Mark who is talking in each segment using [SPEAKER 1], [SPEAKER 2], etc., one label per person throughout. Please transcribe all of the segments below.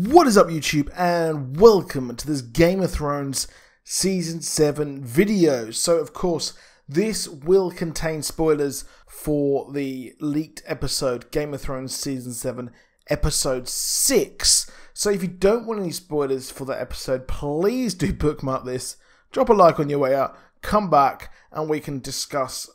[SPEAKER 1] What is up, YouTube, and welcome to this Game of Thrones Season 7 video. So, of course, this will contain spoilers for the leaked episode, Game of Thrones Season 7, Episode 6. So, if you don't want any spoilers for that episode, please do bookmark this, drop a like on your way out, come back, and we can discuss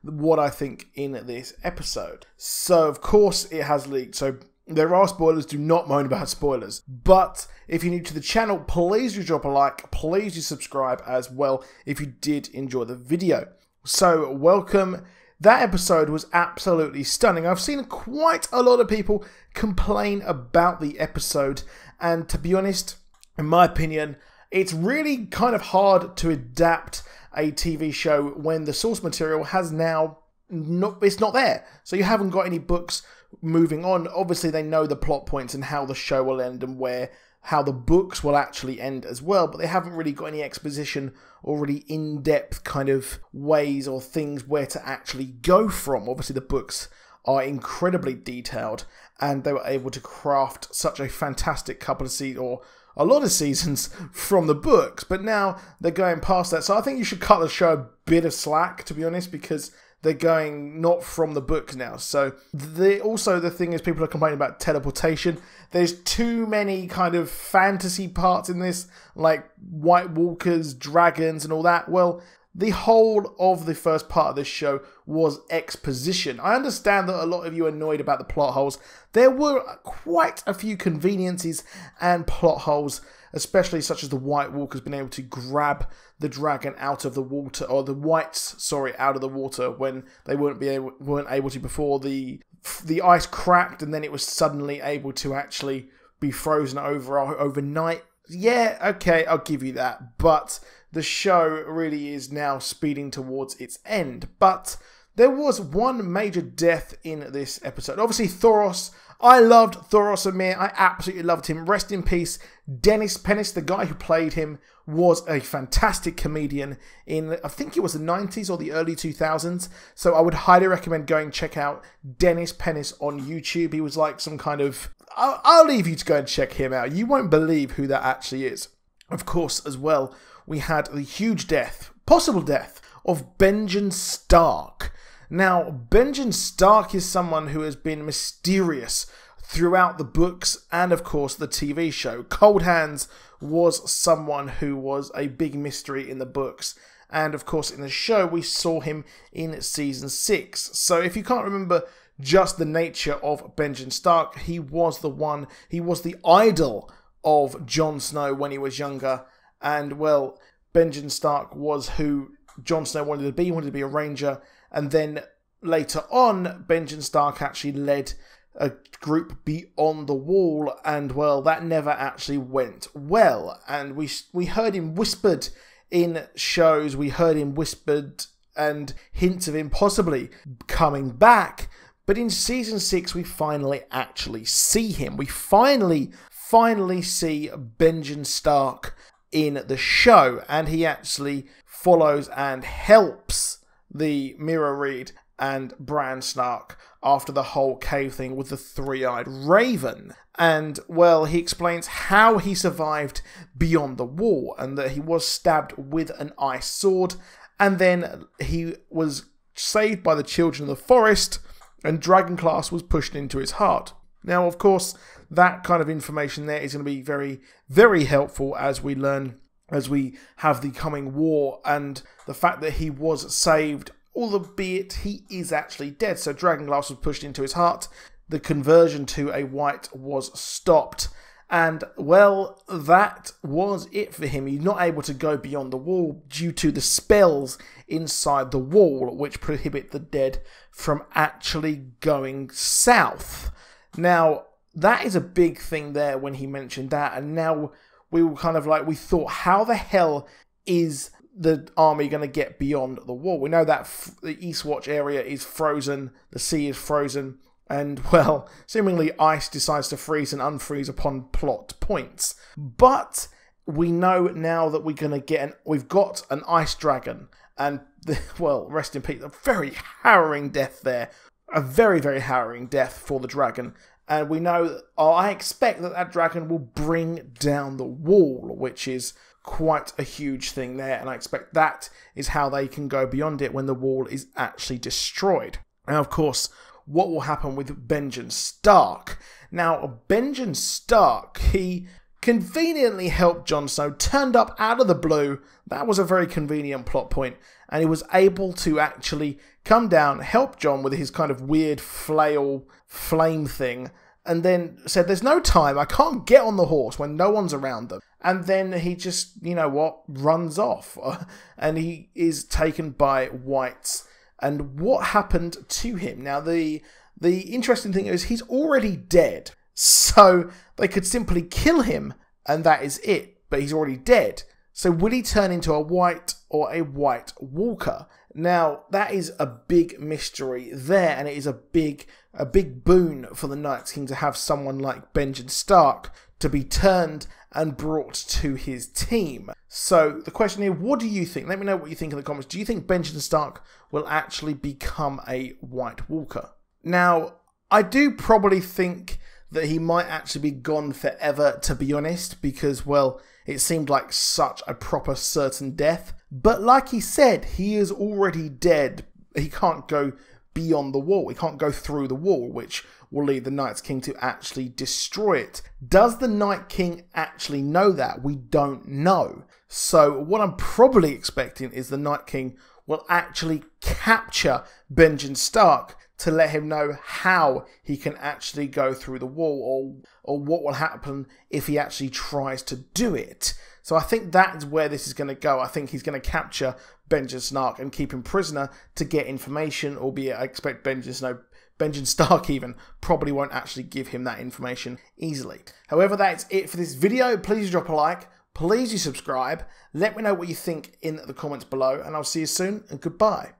[SPEAKER 1] what I think in this episode. So, of course, it has leaked, so there are spoilers, do not moan about spoilers. But if you're new to the channel, please do drop a like, please do subscribe as well if you did enjoy the video. So, welcome. That episode was absolutely stunning. I've seen quite a lot of people complain about the episode, and to be honest, in my opinion, it's really kind of hard to adapt a TV show when the source material has now it's not there. So you haven't got any books moving on. Obviously, they know the plot points and how the show will end and how the books will actually end as well, but they haven't really got any exposition or really in-depth kind of ways or things where to actually go from. Obviously, the books are incredibly detailed, and they were able to craft such a fantastic couple of seasons, or a lot of seasons, from the books, but now they're going past that. So I think you should cut the show a bit of slack, to be honest, because they're going not from the books now. So also the thing is, people are complaining about teleportation. There's too many kind of fantasy parts in this, like White Walkers, dragons and all that. Well, the whole of the first part of this show was exposition. I understand that a lot of you are annoyed about the plot holes. There were quite a few conveniences and plot holes, especially such as the White Walkers being able to grab the dragon out of the water, or the whites, sorry, out of the water when they weren't able to before the ice cracked, and then it was suddenly able to actually be frozen overnight. Yeah, okay, I'll give you that, but the show really is now speeding towards its end. But there was one major death in this episode. Obviously, Thoros. I loved Thoros Amir. I absolutely loved him. Rest in peace. Dennis Pennis, the guy who played him, was a fantastic comedian in, I think it was the 90s or the early 2000s. So I would highly recommend going check out Dennis Pennis on YouTube. He was like some kind of... I'll leave you to go and check him out. You won't believe who that actually is. Of course, as well, we had the huge death, possible death, of Benjen Stark. Now, Benjen Stark is someone who has been mysterious throughout the books and, of course, the TV show. Cold Hands was someone who was a big mystery in the books. And, of course, in the show, we saw him in Season 6. So, if you can't remember just the nature of Benjen Stark, he was the idol of Jon Snow when he was younger. And, well, Benjen Stark was who Jon Snow wanted to be. He wanted to be a ranger. And then later on, Benjen Stark actually led a group beyond the wall. And, well, that never actually went well. And we heard him whispered in shows. We heard him whispered and hints of him possibly coming back. But in Season 6, we finally actually see him. We finally see Benjen Stark in the show, and he actually follows and helps the Mirror Reed and Bran Stark after the whole cave thing with the three-eyed raven. And, well, he explains how he survived beyond the wall, and that he was stabbed with an ice sword, and then he was saved by the children of the forest, and Dragonglass was pushed into his heart. Now, of course, that kind of information there is going to be very, very helpful as we learn, as we have the coming war, and the fact that he was saved, albeit he is actually dead. So Dragonglass was pushed into his heart, the conversion to a white was stopped, and, well, that was it for him. He's not able to go beyond the wall due to the spells inside the wall, which prohibit the dead from actually going south. Now, that is a big thing there when he mentioned that, and now we were kind of like, we thought, how the hell is the army going to get beyond the wall? We know that the Eastwatch area is frozen, the sea is frozen, and, well, seemingly ice decides to freeze and unfreeze upon plot points. But we know now that we've got an ice dragon, and, well, rest in peace, a very harrowing death there. A very, very harrowing death for the dragon. And we know, I expect that that dragon will bring down the wall, which is quite a huge thing there. And I expect that is how they can go beyond it when the wall is actually destroyed. Now, of course, what will happen with Benjen Stark? Now, Benjen Stark, he conveniently helped Jon Snow, turned up out of the blue. That was a very convenient plot point. And he was able to actually come down, help Jon with his kind of weird flame thing, and then said, there's no time, I can't get on the horse when no one's around them. And then he just, you know what, runs off. And he is taken by whites. And what happened to him? Now, the interesting thing is he's already dead. So they could simply kill him and that is it. But he's already dead. So will he turn into a white or a white walker? Now, that is a big mystery there, and it is a big boon for the Night's King to have someone like Benjen Stark to be turned and brought to his team. So the question here, what do you think? Let me know what you think in the comments. Do you think Benjen Stark will actually become a White Walker? Now, I do probably think that he might actually be gone forever, to be honest, because, well, it seemed like such a proper certain death. But like he said, he is already dead. He can't go beyond the wall. He can't go through the wall, which will lead the Night's King to actually destroy it. Does the Night King actually know that? We don't know. So what I'm probably expecting is the Night King will actually capture Benjen Stark to let him know how he can actually go through the wall, or what will happen if he actually tries to do it. So I think that's where this is going to go. I think he's going to capture Benjen Stark and keep him prisoner to get information, albeit I expect Benjen Stark even probably won't actually give him that information easily. However, that's it for this video. Please drop a like. Please do subscribe. Let me know what you think in the comments below, and I'll see you soon, and goodbye.